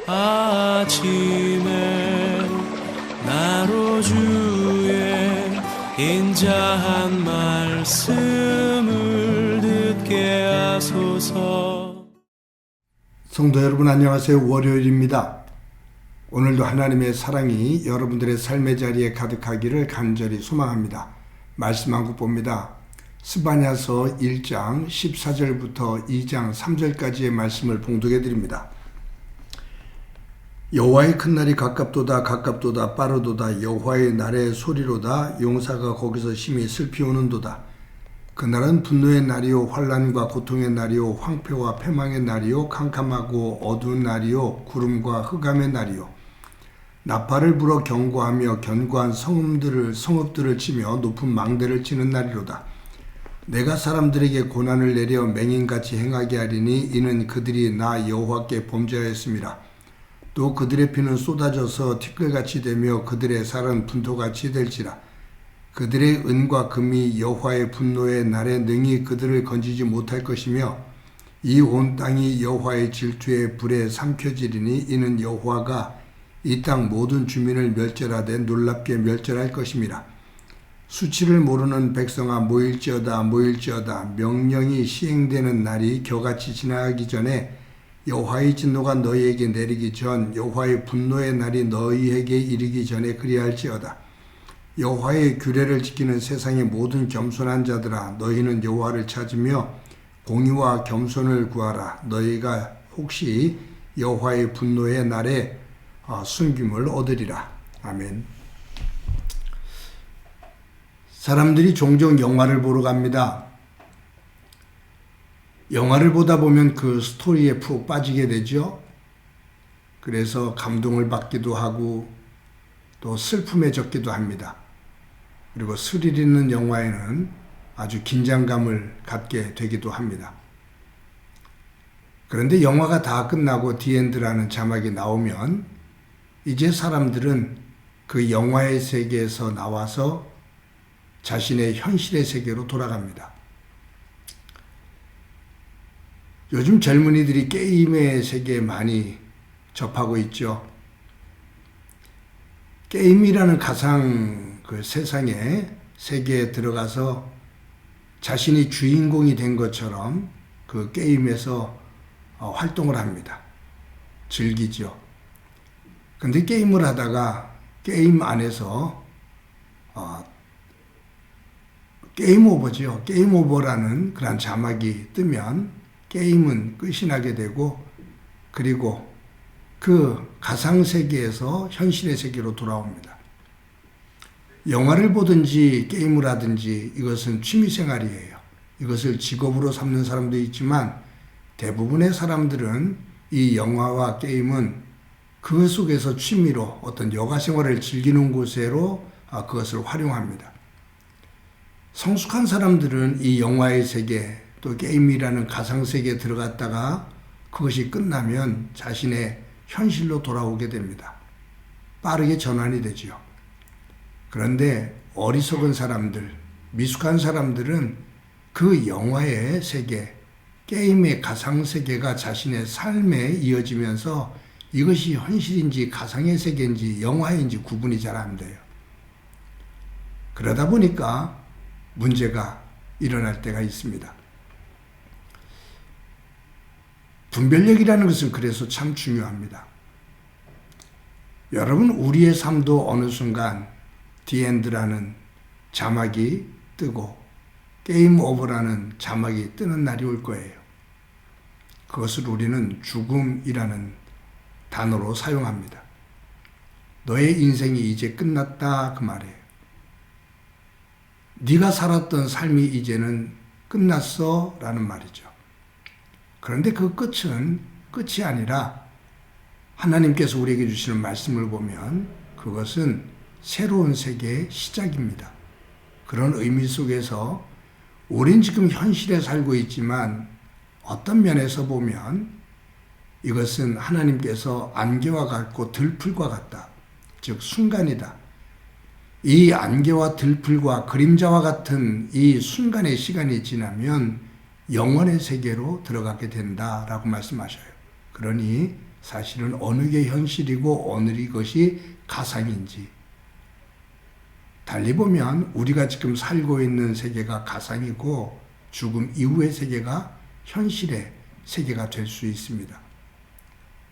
아침에 나로 주의 인자한 말씀을 듣게 하소서. 성도 여러분 안녕하세요. 월요일입니다. 오늘도 하나님의 사랑이 여러분들의 삶의 자리에 가득하기를 간절히 소망합니다. 말씀 한 국 봅니다. 스바냐서 1장 14절부터 2장 3절까지의 말씀을 봉독해 드립니다. 여호와의 큰 날이 가깝도다 가깝도다 빠르도다 여호와의 날의 소리로다 용사가 거기서 심히 슬피오는도다. 그날은 분노의 날이요 환난과 고통의 날이요 황폐와 패망의 날이요 캄캄하고 어두운 날이요 구름과 흑암의 날이요 나팔을 불어 경고하며 견고한 성읍들을 치며 높은 망대를 치는 날이로다. 내가 사람들에게 고난을 내려 맹인같이 행하게 하리니 이는 그들이 나 여호와께 범죄하였음이라. 또 그들의 피는 쏟아져서 티끌같이 되며 그들의 살은 분토같이 될지라. 그들의 은과 금이 여호와의 분노의 날에 능히 그들을 건지지 못할 것이며 이 온 땅이 여호와의 질투의 불에 삼켜지리니 이는 여호와가 이 땅 모든 주민을 멸절하되 놀랍게 멸절할 것임이라. 수치를 모르는 백성아 모일지어다 모일지어다. 명령이 시행되는 날이 겨같이 지나가기 전에 여호와의 진노가 너희에게 내리기 전 여호와의 분노의 날이 너희에게 이르기 전에 그리할지어다. 여호와의 규례를 지키는 세상의 모든 겸손한 자들아 너희는 여호와를 찾으며 공의와 겸손을 구하라. 너희가 혹시 여호와의 분노의 날에 숨김을 얻으리라. 아멘. 사람들이 종종 영화를 보러 갑니다. 영화를 보다 보면 그 스토리에 푹 빠지게 되죠. 그래서 감동을 받기도 하고 또 슬픔에 젖기도 합니다. 그리고 스릴 있는 영화에는 아주 긴장감을 갖게 되기도 합니다. 그런데 영화가 다 끝나고 디엔드라는 자막이 나오면 이제 사람들은 그 영화의 세계에서 나와서 자신의 현실의 세계로 돌아갑니다. 요즘 젊은이들이 게임의 세계에 많이 접하고 있죠. 게임이라는 가상 세상의 세계에 들어가서 자신이 주인공이 된 것처럼 그 게임에서 활동을 합니다. 즐기죠. 근데 게임을 하다가 게임 안에서 게임 오버죠. 게임 오버라는 그런 자막이 뜨면 게임은 끝이 나게 되고 그리고 그 가상세계에서 현실의 세계로 돌아옵니다. 영화를 보든지 게임을 하든지 이것은 취미생활이에요. 이것을 직업으로 삼는 사람도 있지만 대부분의 사람들은 이 영화와 게임은 그 속에서 취미로 어떤 여가생활을 즐기는 곳으로 그것을 활용합니다. 성숙한 사람들은 이 영화의 세계 또 게임이라는 가상세계에 들어갔다가 그것이 끝나면 자신의 현실로 돌아오게 됩니다. 빠르게 전환이 되죠. 그런데 어리석은 사람들, 미숙한 사람들은 그 영화의 세계, 게임의 가상세계가 자신의 삶에 이어지면서 이것이 현실인지 가상의 세계인지 영화인지 구분이 잘 안 돼요. 그러다 보니까 문제가 일어날 때가 있습니다. 분별력이라는 것은 그래서 참 중요합니다. 여러분, 우리의 삶도 어느 순간 디엔드라는 자막이 뜨고 게임 오버라는 자막이 뜨는 날이 올 거예요. 그것을 우리는 죽음이라는 단어로 사용합니다. 너의 인생이 이제 끝났다 그 말이에요. 네가 살았던 삶이 이제는 끝났어 라는 말이죠. 그런데 그 끝은 끝이 아니라 하나님께서 우리에게 주시는 말씀을 보면 그것은 새로운 세계의 시작입니다. 그런 의미 속에서 우린 지금 현실에 살고 있지만 어떤 면에서 보면 이것은 하나님께서 안개와 같고 들풀과 같다. 즉 순간이다. 이 안개와 들풀과 그림자와 같은 이 순간의 시간이 지나면 영원의 세계로 들어가게 된다라고 말씀하셔요. 그러니 사실은 어느 게 현실이고 어느 것이 가상인지, 달리 보면 우리가 지금 살고 있는 세계가 가상이고 죽음 이후의 세계가 현실의 세계가 될 수 있습니다.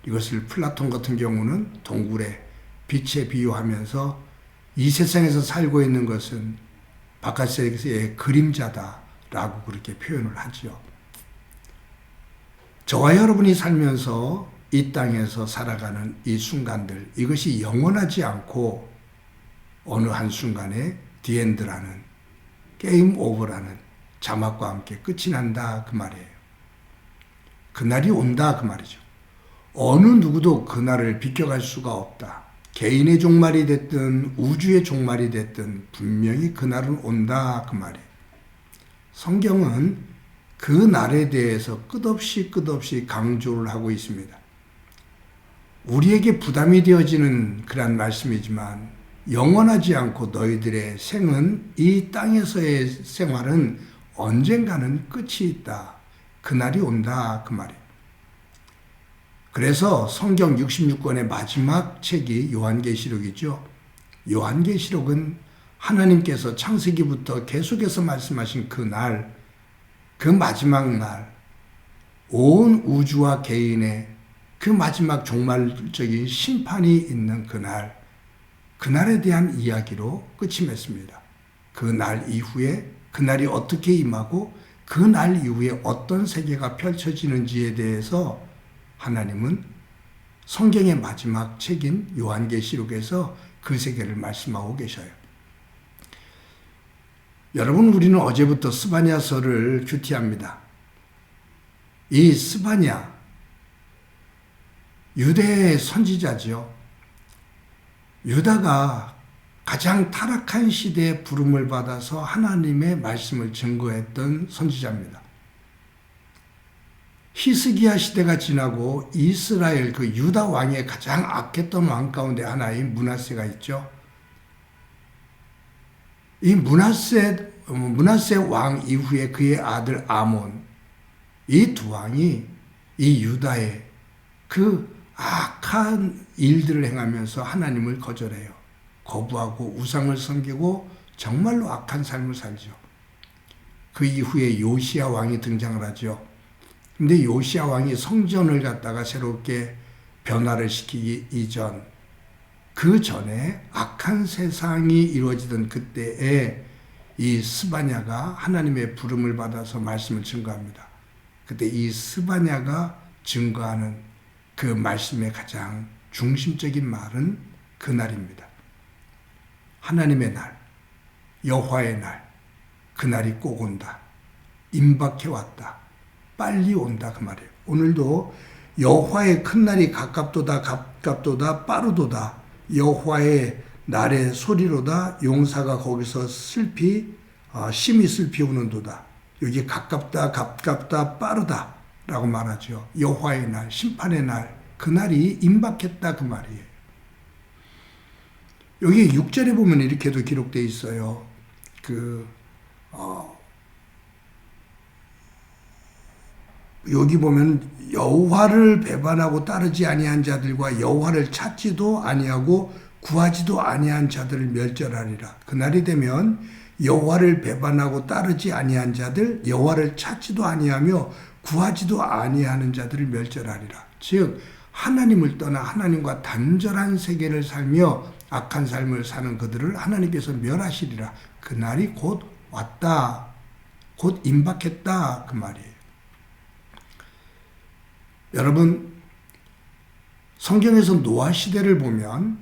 이것을 플라톤 같은 경우는 동굴의 빛에 비유하면서 이 세상에서 살고 있는 것은 바깥 세계의 그림자다라고 그렇게 표현을 하지요. 저와 여러분이 살면서 이 땅에서 살아가는 이 순간들, 이것이 영원하지 않고 어느 한순간에 디엔드라는, 게임 오버라는 자막과 함께 끝이 난다 그 말이에요. 그날이 온다 그 말이죠. 어느 누구도 그날을 비껴갈 수가 없다. 개인의 종말이 됐든 우주의 종말이 됐든 분명히 그날은 온다 그 말이에요. 성경은 그 날에 대해서 끝없이 강조를 하고 있습니다. 우리에게 부담이 되어지는 그런 말씀이지만 영원하지 않고 너희들의 생은, 이 땅에서의 생활은 언젠가는 끝이 있다. 그날이 온다 그 말이에요. 그래서 성경 66권의 마지막 책이 요한계시록이죠. 요한계시록은 하나님께서 창세기부터 계속해서 말씀하신 그 날, 그 마지막 날, 온 우주와 개인의 그 마지막 종말적인 심판이 있는 그날, 그날에 대한 이야기로 끝이 맺습니다. 그 날 이후에 그날이 어떻게 임하고 그 날 이후에 어떤 세계가 펼쳐지는지에 대해서 하나님은 성경의 마지막 책인 요한계시록에서 그 세계를 말씀하고 계셔요. 여러분, 우리는 어제부터 스바냐서를 큐티합니다. 이 스바냐, 유대의 선지자죠. 유다가 가장 타락한 시대에 부름을 받아서 하나님의 말씀을 증거했던 선지자입니다. 히스기야 시대가 지나고 이스라엘 그 유다 왕의 가장 악했던 왕 가운데 하나인 므낫세가 있죠. 이 므낫세 왕 이후에 그의 아들 아몬, 이 두 왕이 이 유다의 그 악한 일들을 행하면서 하나님을 거절해요. 거부하고 우상을 섬기고 정말로 악한 삶을 살죠. 그 이후에 요시야 왕이 등장을 하죠. 근데 요시야 왕이 성전을 갖다가 새롭게 변화를 시키기 이전, 그 전에 악한 세상이 이루어지던 그때에 이 스바냐가 하나님의 부름을 받아서 말씀을 증거합니다. 그때 이 스바냐가 증거하는 그 말씀의 가장 중심적인 말은 그날입니다. 하나님의 날, 여호와의 날, 그날이 꼭 온다. 임박해 왔다. 빨리 온다 그 말이에요. 오늘도 여호와의 큰 날이 가깝도다 빠르도다. 여호와의 날의 소리로다. 용사가 거기서 심히 슬피 우는도다. 여기 가깝다 빠르다 라고 말하죠. 여호와의 날, 심판의 날, 그날이 임박했다 그 말이에요. 여기 6절에 보면 이렇게도 기록되어 있어요. 여기 보면 여호와를 배반하고 따르지 아니한 자들과 여호와를 찾지도 아니하고 구하지도 아니한 자들을 멸절하리라. 그날이 되면 여호와를 배반하고 따르지 아니한 자들, 여호와를 찾지도 아니하며 구하지도 아니하는 자들을 멸절하리라. 즉 하나님을 떠나 하나님과 단절한 세계를 살며 악한 삶을 사는 그들을 하나님께서 멸하시리라. 그날이 곧 왔다. 곧 임박했다 그 말이에요. 여러분, 성경에서 노아 시대를 보면,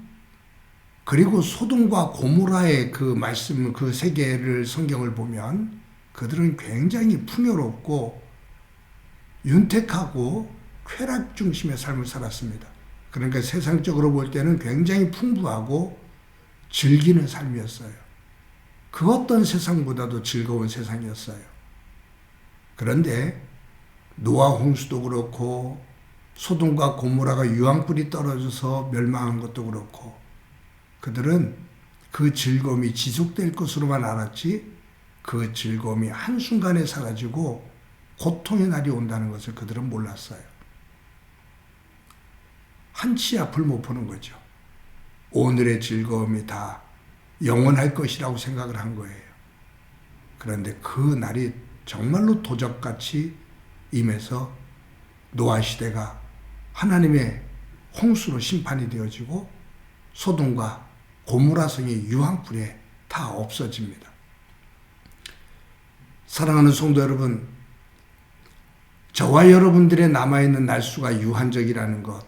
그리고 소돔과 고모라의 그 말씀, 그 세계를 성경을 보면 그들은 굉장히 풍요롭고 윤택하고 쾌락 중심의 삶을 살았습니다. 그러니까 세상적으로 볼 때는 굉장히 풍부하고 즐기는 삶이었어요. 그 어떤 세상보다도 즐거운 세상이었어요. 그런데 노아 홍수도 그렇고 소돔과 고모라가 유황불이 떨어져서 멸망한 것도 그렇고 그들은 그 즐거움이 지속될 것으로만 알았지 그 즐거움이 한순간에 사라지고 고통의 날이 온다는 것을 그들은 몰랐어요. 한치 앞을 못 보는 거죠. 오늘의 즐거움이 다 영원할 것이라고 생각을 한 거예요. 그런데 그 날이 정말로 도적같이 임해서 노아 시대가 하나님의 홍수로 심판이 되어지고 소돔과 고모라 성이 유황불에 다 없어집니다. 사랑하는 성도 여러분, 저와 여러분들의 남아있는 날수가 유한적이라는 것,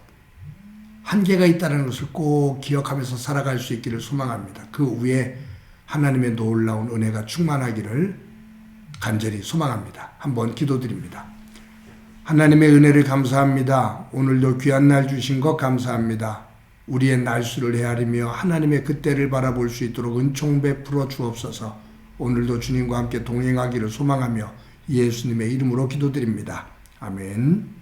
한계가 있다는 것을 꼭 기억하면서 살아갈 수 있기를 소망합니다. 그 위에 하나님의 놀라운 은혜가 충만하기를 간절히 소망합니다. 한번 기도드립니다. 하나님의 은혜를 감사합니다. 오늘도 귀한 날 주신 것 감사합니다. 우리의 날수를 헤아리며 하나님의 그때를 바라볼 수 있도록 은총 베풀어 주옵소서. 오늘도 주님과 함께 동행하기를 소망하며 예수님의 이름으로 기도드립니다. 아멘.